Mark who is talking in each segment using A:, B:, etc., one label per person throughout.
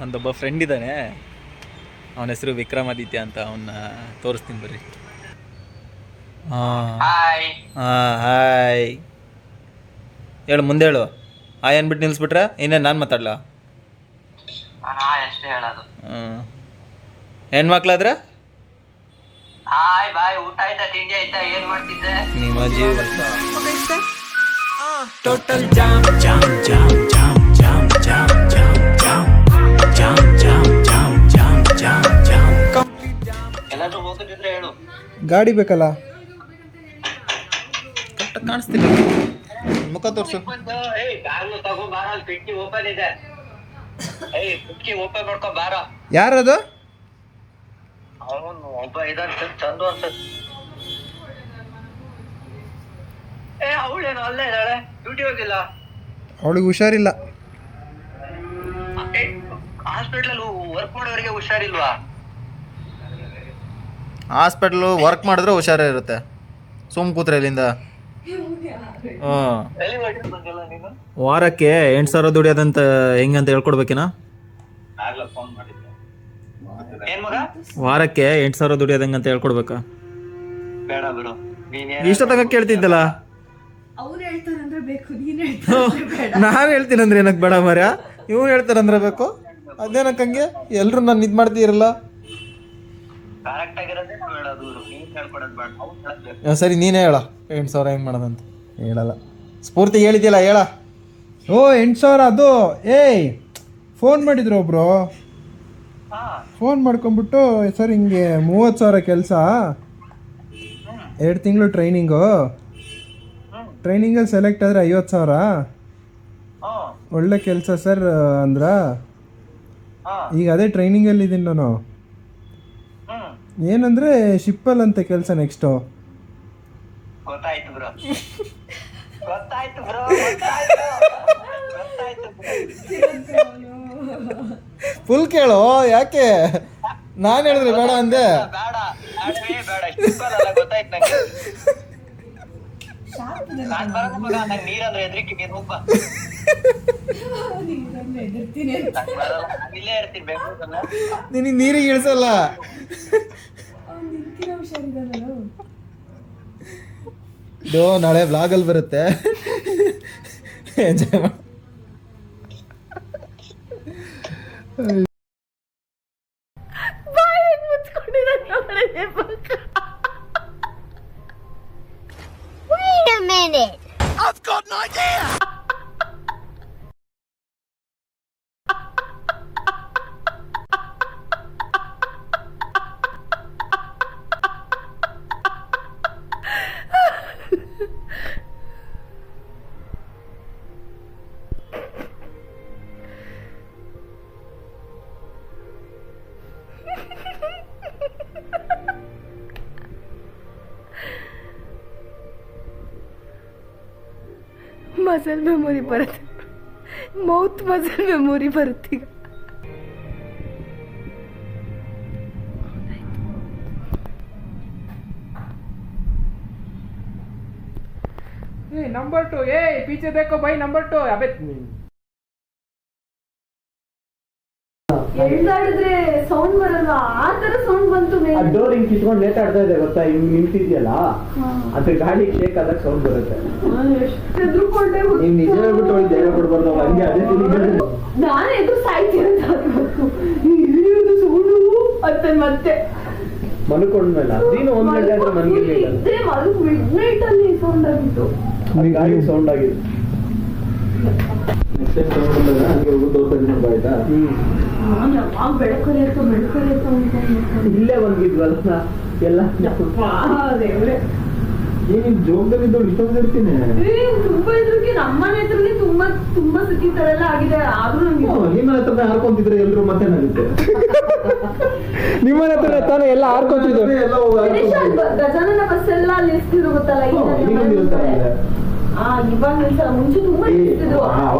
A: ಒಂದೊಬ್ಬ friend ಇದ್ದಾನೆ, ಅವನ ಹೆಸರು ವಿಕ್ರಮಾದಿತ್ಯ ಅಂತ. ಅವನ್ನ ತೋರಿಸ್ತೀನಿ ಬರ್ರಿ. ಹಾಂ ಹಾಯ್ ಹೇಳು, ಮುಂದೆ ಹೇಳು. ಹಾಯ್ ಅಂದ್ಬಿಟ್ಟು ನಿಲ್ಲಿಸ್ಬಿಟ್ರೆ ಇನ್ನೇನು ನಾನು ಮಾತಾಡ್ಲಾ?
B: ಅಷ್ಟೇ ಹೇಳೋದು.
A: ಹೆಣ್ಮಕ್ಳಾದ್ರೆ
B: ಹಾಯ್ ಬಾಯ್, ಊಟ ಆಯ್ತಾ, ತಿಂಡಿ ಆಯ್ತಾ, ಏನ್ ಮಾಡ್ತಿದ್ದೆ?
A: ನಿಮ್ಮ ಜೀವ
C: Total jam jam jam jam jam jam jam jam jam jam jam jam jam jam complete jam.
B: ಎಲ್ಲಾದ್ರೂ ಹೋಗುದಿದ್ರೆ ಹೇಳು.
D: ಗಾಡಿ ಬೇಕಲ್ಲ?
A: ಕರೆಕ್ಟಾಗಿ ಕಾಣಿಸ್ತಿಲ್ಲ, ಮುಖ ತೋರಿಸು.
B: ಬ್ಯಾಗ್ನು ತಗೋ ಬಾರ, ಅಲ್ಲಿ ಕಿಟಕಿ ಓಪನ್ ಇದೆ. ಕಿಟಕಿ ಓಪನ್ ಮಾಡ್ಕೊ ಬಾರ.
D: ಯಾರದು?
B: ಅವನು ಒಬ್ಬ ಇದಾನ, ಚಂದು ಅನ್ಸತ್. ಅವಳೇನು ಅಲ್ಲೇ ಇದ್ದಾಳೆ, ಡ್ಯೂಟಿ ಹೋಗಿಲ್ಲ.
D: ಅವಳಿಗೆ ಹುಷಾರಿಲ್ಲ.
B: ಹಾಸ್ಪಿಟ್ಲಲ್ಲಿ ವರ್ಕ್ ಮಾಡೋರಿಗೆ ಹುಷಾರಿಲ್ವಾ?
A: ಹಾಸ್ಪಿಟ್ಲು ವರ್ಕ್ ಮಾಡಿದ್ರೆ ಹುಷಾರಿರುತ್ತೆ. ಸುಮ್ ಕೂತ್ರೆ ಇಲ್ಲಿಂದ.
B: ಎಲ್ಲಿ ಹೊರಟಿದ್ದು ಬಂದಿಲ್ಲ ನೀನು?
A: ವಾರಕ್ಕೆ 8,000 ದುಡಿಯೋದಂತ ಹೆಂಗಂತ ಹೇಳ್ಕೊಡ್ಬೇಕೇನ?
B: ಫೋನ್ ಮಾಡಿದ್ದೆ. ಏನ್ ಮಗ?
A: ವಾರಕ್ಕೆ 8,000 ದುಡಿಯೋದಂಗಂತ ಹೇಳ್ಕೊಡ್ಬೇಕಾ?
B: ಬೇಡ ಬಿಡು,
A: ಇಷ್ಟೊತ್ತಾಗ ಕೇಳ್ತಿದ್ದಲ್ಲ. ನಾನು ಹೇಳ್ತೀನಂದ್ರೆ ಏನಕ್ಕೆ ಬೇಡ ಮರ್ಯ, ಇವ್ನು ಹೇಳ್ತಾರಂದ್ರೆ ಬೇಕು. ಅದೇನಕ್ಕೆ ಹಂಗೆ ಎಲ್ಲರೂ ನಾನು ಇದು ಮಾಡ್ತೀರಲ್ಲ.
B: ಕರೆಕ್ಟ್ ಆಗಿರೋದೇ ನಾವು ಹೇಳೋದು, ನೀನ್ ಹೇಳ್ಕೊಡೋದು ಬೇಡ, ಅವ್ನು ಹೇಳಬೇಕು.
A: ಸರಿ ನೀನೇ ಹೇಳ, 8,000 ಹೆಂಗೆ ಮಾಡೋದಂತ. ಹೇಳಲ್ಲ, ಸ್ಫೂರ್ತಿ ಹೇಳಿದ್ಯಲ್ಲ ಹೇಳ.
D: ಓ 8,000 ಅದು. ಏಯ್ ಫೋನ್ ಮಾಡಿದ್ರು ಒಬ್ರು, ಫೋನ್ ಮಾಡ್ಕೊಂಬಿಟ್ಟು ಸರ್ ಹಿಂಗೆ 30,000 ಕೆಲಸ, 2 ತಿಂಗಳು ಟ್ರೈನಿಂಗಲ್ಲಿ ಸೆಲೆಕ್ಟ್ ಆದರೆ 50,000 ಒಳ್ಳೆ ಕೆಲಸ ಸರ್ ಅಂದ್ರ. ಈಗ ಅದೇ ಟ್ರೈನಿಂಗಲ್ಲಿ ಇದ್ದೀನಿ ನಾನು. ಏನಂದರೆ ಶಿಪ್ಪಲ್ಲಂತೆ ಕೆಲಸ ನೆಕ್ಸ್ಟು.
B: ಗೊತ್ತಾಯ್ತು ಬ್ರೋ, ಗೊತ್ತಾಯ್ತು ಬ್ರೋ, ಗೊತ್ತಾಯ್ತು.
A: ಫುಲ್ ಕೇಳು, ಯಾಕೆ ನಾನು ಹೇಳಿದ್ರೆ ಬೇಡ ಅಂದೆ.
B: ಬೇಡ ಬೇಡ, ಸಿಂಪಲ್ ಅಲ್ಲ, ಗೊತ್ತಾಯ್ತು ನಂಗೆ. ನಾನ್ ಬರೋದು ಮಗ, ನಂಗೆ ನೀರಂದ್ರೆ ಹೆದರಿಕೆ, ನೀನು ಹೋಗ್ಬ. ಇಲ್ಲೇ ಇರ್ತೀನಿ ಬೆಂಗಳೂರಲ್ಲ.
A: ನಿನಗೆ ನೀರಿಗೆ ಇಳಿಸಲ್ಲ. ಇದು ನಾಳೆ ವ್ಲಾಗಲ್ಲಿ ಬರುತ್ತೆ, ಎಂಜಾಯ್ ಮಾಡಿ.
E: Wait a minute.
C: I've got an idea.
F: Muscle memory ಬರುತ್ತೆ, ಮೌತ್ ಮಸಲ್ ಮೆಮೊರಿ ಬರುತ್ತೀಗ.
D: नंबर 2, पीछे देखो भाई, नंबर 2. अबे
F: ಎಳ್ದಾಡಿದ್ರೆ ಸೌಂಡ್ ಬರಲ್ಲ, ಆ ತರ ಸೌಂಡ್ ಬಂತು.
G: ಡೋರ್ ಹಿಂಗ್ ಕಿತ್ಕೊಂಡು ಲೇಟ್ ಆಡ್ತಾ ಇದೆ ಗೊತ್ತಾ, ಹಿಂಗ್ ನಿಂತಿದ್ಯಲ್ಲ, ಅದ್ರ ಗಾಳಿ ಶೇಕ್ ಆದಾಗ ಸೌಂಡ್ ಬರುತ್ತೆ.
F: ಎದ್ರುಕೊಂಡೆ
G: ನೀವ್ ನಿಜ ಹೇಳ್ಬಿಟ್ಟು ಅವ್ಳಿಗೆ ಧೈರ್ಯ ಕೊಡ್ಬಾರ್ದು, ಹಂಗೆ ಅದೇ
F: ನಾನು ಎದುರು ಸಾಯ್ತೀನಿ ಸೌಂಡು ಅಂತ. ಮತ್ತೆ
G: ಮಲ್ಕೊಂಡ್ಮೇಲೆ ನೀನು 1 ಗಂಟೆ ಆದ್ರೆ ಮನ್ಗಿರ್ಲಿಲ್ಲ,
F: ಮಿಡ್ ನೈಟ್ ಅಲ್ಲಿ ಸೌಂಡ್ ಆಗಿತ್ತು,
G: ಗಾಳಿ ಸೌಂಡ್ ಆಗಿತ್ತು. ನೆಕ್ಸ್ಟ್ ಟೈಮ್ ಸೌಂಡ್ ಬಂದಾಗ ಹಂಗೆ ಹೋಗಿ ತೋರ್ಸೋದು ಆಯ್ತಾ?
F: ನಾನು ಯಾವಾಗ ಬೆಳಕರಿ ಅಂತ
G: ಇಲ್ಲೇ ಬಂದಿದ್ವಲ್ಲ ಎಲ್ಲ.
F: ದೇವ್ರೆ,
G: ಏನಿನ್ ಜೋಗದಲ್ಲಿದ್ದು ಇಷ್ಟೊಂದು ಇರ್ತೀನಿ.
F: ತುಂಬಾ ಇದ್ರಿಗೆ ನಮ್ಮನೆ ಹತ್ರನೇ ತುಂಬಾ ತುಂಬಾ ಸತಿ ತರ ಎಲ್ಲ ಆಗಿದೆ. ಆದ್ರೂ ನಮ್ಗೆ
G: ನಿಮ್ಮ ಹತ್ರನೇ ಹಾರ್ಕೊಂತಿದ್ರೆ ಎಲ್ರು ಮತ್ತೇನಾಗುತ್ತೆ?
D: ನಿಮ್ಮನೆ ಹತ್ರ ತಾನೇ ಎಲ್ಲ ಹಾರ್ಕೊಂತಿದ್ರು.
F: ಗಜಾನನ ಬಸ್ ಎಲ್ಲ ನಿಲ್ಸ್ತಿದ್ರು ಗೊತ್ತಲ್ಲ, ಇವಾಗ ನಿಲ್ಸಲ್ಲ, ಮುಂಚೆ ತುಂಬಾ ನಿಲ್ಸ್ತಿದ್ರು.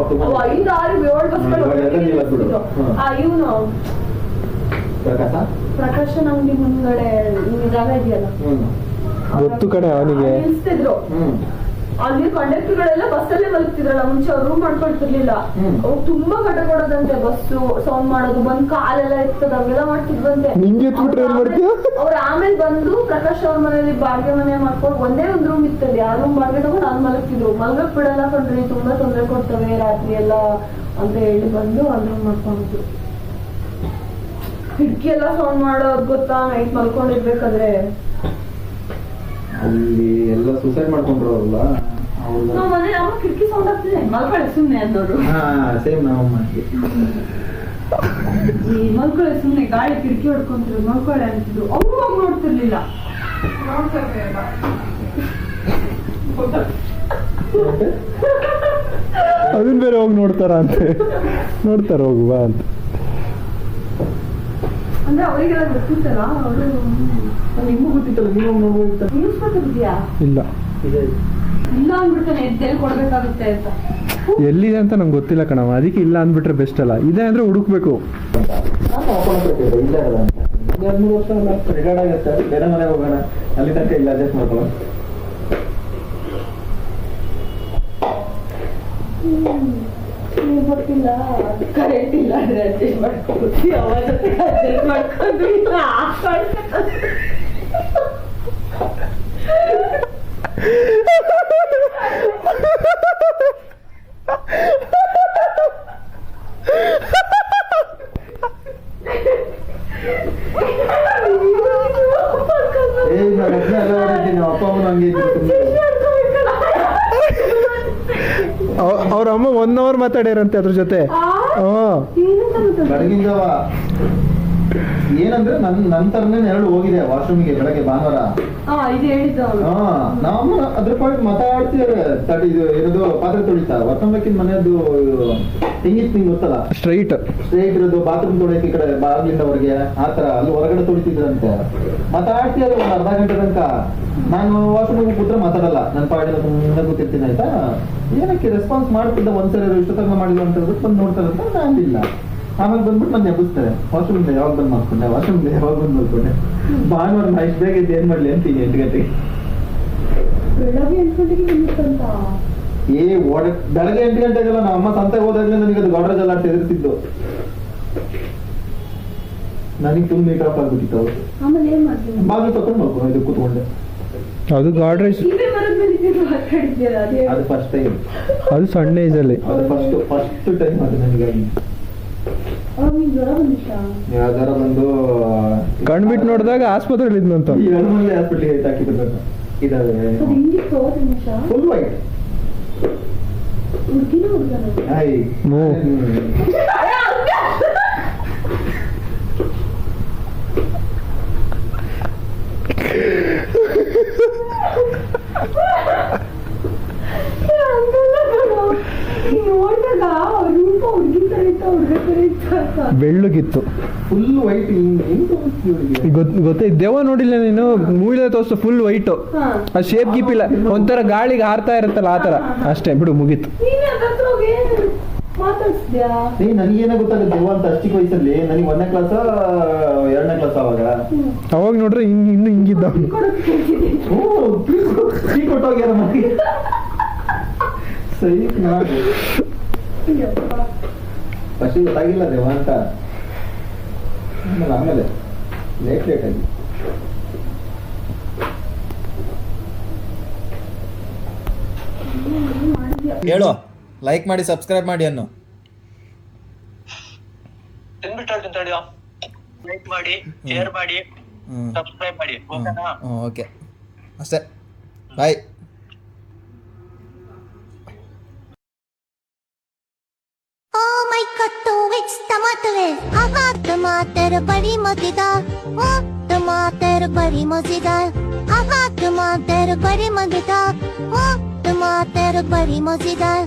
F: 5, 6, 7 ಬಸ್ಗಳು ನಿಲ್ಸ್ತಿದ್ರು. ಇವನು ಪ್ರಕಾಶನ ಅಂಗಡಿ ಮುಂದ್ಗಡೆ ಜಾಗ ಇದೆಯಲ್ಲ,
D: ಗೊತ್ತು ಕಡೆ ಅವನಿಗೆ
F: ನಿಲ್ಸ್ತಿದ್ರು. ಅಲ್ಲಿ ಕಂಡಕ್ಟರ್ಗಳೆಲ್ಲ ಬಸ್ಸಲ್ಲೇ ಮಲಗ್ತಿದ್ರಲ್ಲ ಮುಂಚೆ ಅವ್ರು ರೂಮ್ ಮಾಡ್ಕೊಳ್ತಿರ್ಲಿಲ್ಲ. ಅವ್ರು ತುಂಬಾ ಕಟ ಕೊಡೋದಂತೆ, ಬಸ್ಸು ಸೌಂಡ್ ಮಾಡೋದು, ಬಂದ್ ಕಾಲೆಲ್ಲ ಎತ್ತದ ಹಂಗೆಲ್ಲ ಮಾಡ್ತಿದ್ವಂತೆ. ಅವ್ರ ಆಮೇಲೆ ಬಂದು ಪ್ರಕಾಶ್ ಅವ್ರ ಮನೇಲಿ ಬಾಡಿಗೆ ಮನೆ ಮಾಡ್ಕೊಂಡು ಒಂದೇ ಒಂದ್ ರೂಮ್ ಇತ್ತಲ್ಲಿ, ಆ ರೂಮ್ ಬಾಡಿಗೆ ತಗೊಂಡು ಅಲ್ಲಿ ಮಲಗ್ತಿದ್ರು. ಮಲ್ಗಕ್ ಬಿಡಲ್ಲ ಕಣ್ರಿ, ತುಂಬಾ ತೊಂದರೆ ಕೊಡ್ತವೆ ರಾತ್ರಿ ಎಲ್ಲ ಅಂತ ಹೇಳಿ ಬಂದು ಅಲ್ಲಿ ರೂಮ್ ಮಾಡ್ಕೊಂಡಿದ್ರು. ಕಿಟಕಿ ಎಲ್ಲ ಸೌಂಡ್ ಮಾಡೋದ್ ಗೊತ್ತಾ, ನೈಟ್ ಮಲ್ಕೊಂಡಿರ್ಬೇಕಾದ್ರೆ.
G: ಅಲ್ಲಿ ಎಲ್ಲ ಸೂಸೈಡ್ ಮಾಡ್ಕೊಂಡ್ರಲ್ಲ
F: ನಾವ್ ಮನೇಲಿ ಅಮ್ಮ ಕಿಟಕಿ ಸೌಂಡ್ ಆಗ್ತಿದೆ ಮಲ್ಕೊಳ್ಳಿ ಸುಮ್ನೆ ಅನ್ನೋರು.
G: ಸೇಮ್ ನಾವು
F: ಮಲ್ಕೊಳ್ಳಿ ಸುಮ್ನೆ, ಗಾಳಿ ಕಿಟಕಿ ಹೊಡ್ಕೊಂತಿದ್ರು, ಮಲ್ಕೊಳ್ಳಿ ಅಂತಿದ್ರು. ಅವ್ರು ಹೋಗಿ ನೋಡ್ತಿರ್ಲಿಲ್ಲ.
D: ಅದನ್ನ ಬೇರೆ ಹೋಗಿ ನೋಡ್ತಾರ ಅಂತೆ, ನೋಡ್ತಾರ ಹೋಗುವ ಅಂತ.
F: ಅಂದ್ರೆ ಅವರಿಗೆಲ್ಲ ಗೊತ್ತಿತ್ತಲ್ಲ, ಅವರು
G: ನಿಮಗೂ ಗೊತ್ತಿತ್ತಲ್ಲ, ನೀವು ನೋಡ್ಬೋದಿತ್ತ.
F: ನ್ಯೂಸ್ ಪೇಪರ್ ಇದೆಯಾ?
D: ಇಲ್ಲ
F: ಇಲ್ಲ ಅಂದ್ಬಿಡ್ತಾನೆ, ಎದ್ದೇಳಿ ಕೊಡ್ಬೇಕಾಗುತ್ತೆ ಅಂತ.
D: ಎಲ್ಲಿದೆ ಅಂತ ನಂಗೆ ಗೊತ್ತಿಲ್ಲ ಕಣವ, ಅದಕ್ಕೆ ಇಲ್ಲ ಅಂದ್ಬಿಟ್ರೆ ಬೆಸ್ಟ್ ಅಲ್ಲ. ಇದೆ ಅಂದ್ರೆ ಹುಡುಕ್ಬೇಕು.
G: ನಾನು ಹಾಕೊಂಡು ಇಲ್ಲ ಅಲ್ಲ ಅಂತ 2-3 ವರ್ಷ ಅಲ್ಲ ರಿಟೈರ್ಡ್ ಆಗುತ್ತೆ, ಬೇರೆ ಮನೆಗೆ ಹೋಗೋಣ, ಅಲ್ಲಿ ತನಕ ಇಲ್ಲ ಅಡ್ಜಸ್ಟ್ ಮಾಡ್ಕೊಳ್ಳೋ.
F: ಗೊತ್ತಿಲ್ಲ, ಕರೆಂಟ್ ಇಲ್ಲ ಅಂದ್ರೆ ಅಡ್ಜಸ್ಟ್ ಮಾಡ್ಕೊಳ್ತೀವಿ, ಅವರ ಜೊತೆ ಅಡ್ಜಸ್ಟ್ ಮಾಡ್ಕೊಂಡು ಇಲ್ಲ
G: ಅಪ್ಪ ಅಮ್ಮನ ಹಂಗೆ
D: ಅವ್ರ ಅಮ್ಮ 1 hour ಮಾತಾಡ್ಯಾರಂತೆ ಅದ್ರ ಜೊತೆ.
G: ಬೆಳಗಿಂದವ ಏನಂದ್ರೆ ನನ್ನ ತರನೇ 2 ಹೋಗಿದೆ ವಾಶ್ರೂಮ್ಗೆ ಬೆಳಗ್ಗೆ ಭಾನುವಾರ. ನಾವು ಅದ್ರ ಪಾಯಿಂಟ್ ಮಾತಾಡ್ತಿದ್ದೇವೆ. ಇದು ಇರೋದು ಪಾತ್ರೆ ತೊಳಿತಾ ವರ್ತಂಬಕ್ಕಿನ ಮನೆಯದು ಹಿಂಗಿತ್ತು, ನಿಂಗೆ ಗೊತ್ತಲ್ಲ, ಸ್ಟ್ರೈಟ್ ಇರೋದು ಬಾತ್ರೂಮ್ ತೊಳಿಯಕ್ಕೆ ಈ ಕಡೆ ಬಾಗಿಲಿಂದ ಹೊರಗೆ ಆತರ ಅಲ್ಲಿ ಹೊರಗಡೆ ತೊಳಿತಿದ್ರಂತೆ. ಮಾತಾಡ್ತಿದ್ದಾರೆ ಒಂದು ಅರ್ಧ ಗಂಟೆ ತನಕ. ನಾನು ವಾಶ್ರೂಮ್ಗೆ ಕೂತ್ರೆ ಮಾತಾಡಲ್ಲ, ನನ್ನ ಪಾಡಿನ ಸುಮ್ಮನೆ ಕೂತಿರ್ತೀನಿ ಆಯ್ತಾ. ಏನಕ್ಕೆ ರೆಸ್ಪಾನ್ಸ್ ಮಾಡ್ತಿದ್ದ ಒಂದ್ಸರಿ ಇಷ್ಟೊತ್ತಂಗ ಮಾಡಿಲ್ಲ ಅಂತ ಹೇಳ್ಬಿಟ್ಟು ಬಂದು ನೋಡ್ತಾರಂತ ನಾನಿಲ್ಲ. ಆಮೇಲೆ ಬಂದ್ಬಿಟ್ಟು ನಾನು ಎಬ್ಬಿಸ್ತಾರೆ, ವಾಶ್ರೂಮ್ಗೆ ಯಾವಾಗ ಬಂದ್ ಮಾಡ್ಕೊಂಡೆ, ವಾಶ್ರೂಮ್ಗೆ ಯಾವಾಗ ಬಂದ್ ಮಾಡ್ಕೊಂಡೆ. ಭಾನುವಾರ ನಾ ಇಷ್ಟು ಬೇಗ ಇದ್ದು ಏನ್ ಮಾಡ್ಲಿ ಅಂತೀನಿ 8 ಗಂಟೆಗೆ.
F: ಬೆಳಗ್ಗೆ 8 ಗಂಟೆಗೆ
G: ಬೆಳಗ್ಗೆ 8 ಗಂಟೆಗೆಲ್ಲ ನಮ್ಮ ಅಮ್ಮ ಸಂತೆಗೆ ಹೋದಾಗ್ಲೇ ನನಗೆ ಅದು ಗಾಡ್ರೇಜ್ ಎಲ್ಲ ಎದುರ್ತಿದ್ದು. ನನಗೆ ಫುಲ್ ಮೀಟ್ ಆಫ್ ಆಗ್ಬಿಟ್ಟಿತ್ತು.
F: ಆಮೇಲೆ ಏನ್ ಮಾಡ್ತೀನಿ,
G: ಬಾಗಿಲು ತಕೊಂಡು ಮಾಡ್ಕೊಂಡು ಇದು ಕೂತ್ಕೊಂಡೆ.
D: ಅದು ಗಾಡ್ರೇಜ್,
G: ಅದು ಫಸ್ಟ್ ಟೈಮ್,
D: ಅದು ಸಣ್ಣ ಏಜಲ್ಲಿ,
G: ಅದು ಫಸ್ಟ್ ಟೈಮ್ ಅದು ನನಗೆ. ಜ್ವರ ಬಂದು
D: ಕಣ್ಬಿಟ್ಟು ನೋಡಿದಾಗ ಆಸ್ಪತ್ರೆಯಲ್ಲಿ ಇದ್ನಂತ.
G: 2 ಮಂದಿ ಹಾಸ್ಪಿಟ್ಲಿಗೆ ಐತೆ ಹಾಕಿದ್ರು. ಇದಾವೆ ಫುಲ್ ವೈಟ್.
D: ಬೆಳ್ಳಗಿತ್ತು,
G: ಫುಲ್ ವೈಟ್.
D: ಗೊತ್ತೇ, ದೆವ್ವ ನೋಡಿಲ್ಲ ನೀನು? ಮೂವಿಲೇ ತೋರಿಸ್ತು ಫುಲ್ ವೈಟ್, ಆ ಶೇಪ್ ಗೀಪ್ ಇಲ್ಲ, ಒಂಥರ ಗಾಳಿಗೆ ಹಾರ್ತಾ ಇರುತ್ತಲ್ಲ ಆತರ ಅಷ್ಟೇ. ಬಿಡು, ಮುಗೀತು.
G: ನನಗೇನ ಗೊತ್ತಾಗುತ್ತೆ ದೆವ್ವ ಅಂತ ಅಷ್ಟಿಗೆ ವಯಸ್ಸಲ್ಲಿ. ನನಗೆ 1ನೇ ಕ್ಲಾಸ್ 2ನೇ ಕ್ಲಾಸ್
D: ಅವಾಗ ನೋಡ್ರೆ ಇನ್ನು ಹಿಂಗಿದ್ದ.
G: ಕೊಟ್ಟೋಗ್ಯಾರ ಮನೆಗೆ. ಸರಿ, ಫಸ್ಟ್ ಗೊತ್ತಾಗಿಲ್ಲ ದೆವ್ವ ಅಂತ. ಆಮೇಲೆ ಲೇಟ್ ಆಗಿ
A: ಹೇಳು, ಲೈಕ್ ಮಾಡಿ ಸಬ್ಸ್ಕ್ರೈಬ್ ಮಾಡಿ ಅನ್ನು.
B: ಲೈಕ್ ಮಾಡಿ, ಶೇರ್ ಮಾಡಿ, ಸಬ್ಸ್ಕ್ರೈಬ್ ಮಾಡಿ.
A: ಓಕೆ, ಅಷ್ಟೇ. ಬಾಯ್.
E: Oh my god, it's tomato. टमाटर बड़ी मजेदार, ओ टमाटर बड़ी मजेदार, टमाटर बड़ी मजेदार, ओ टमाटर बड़ी मजेदार.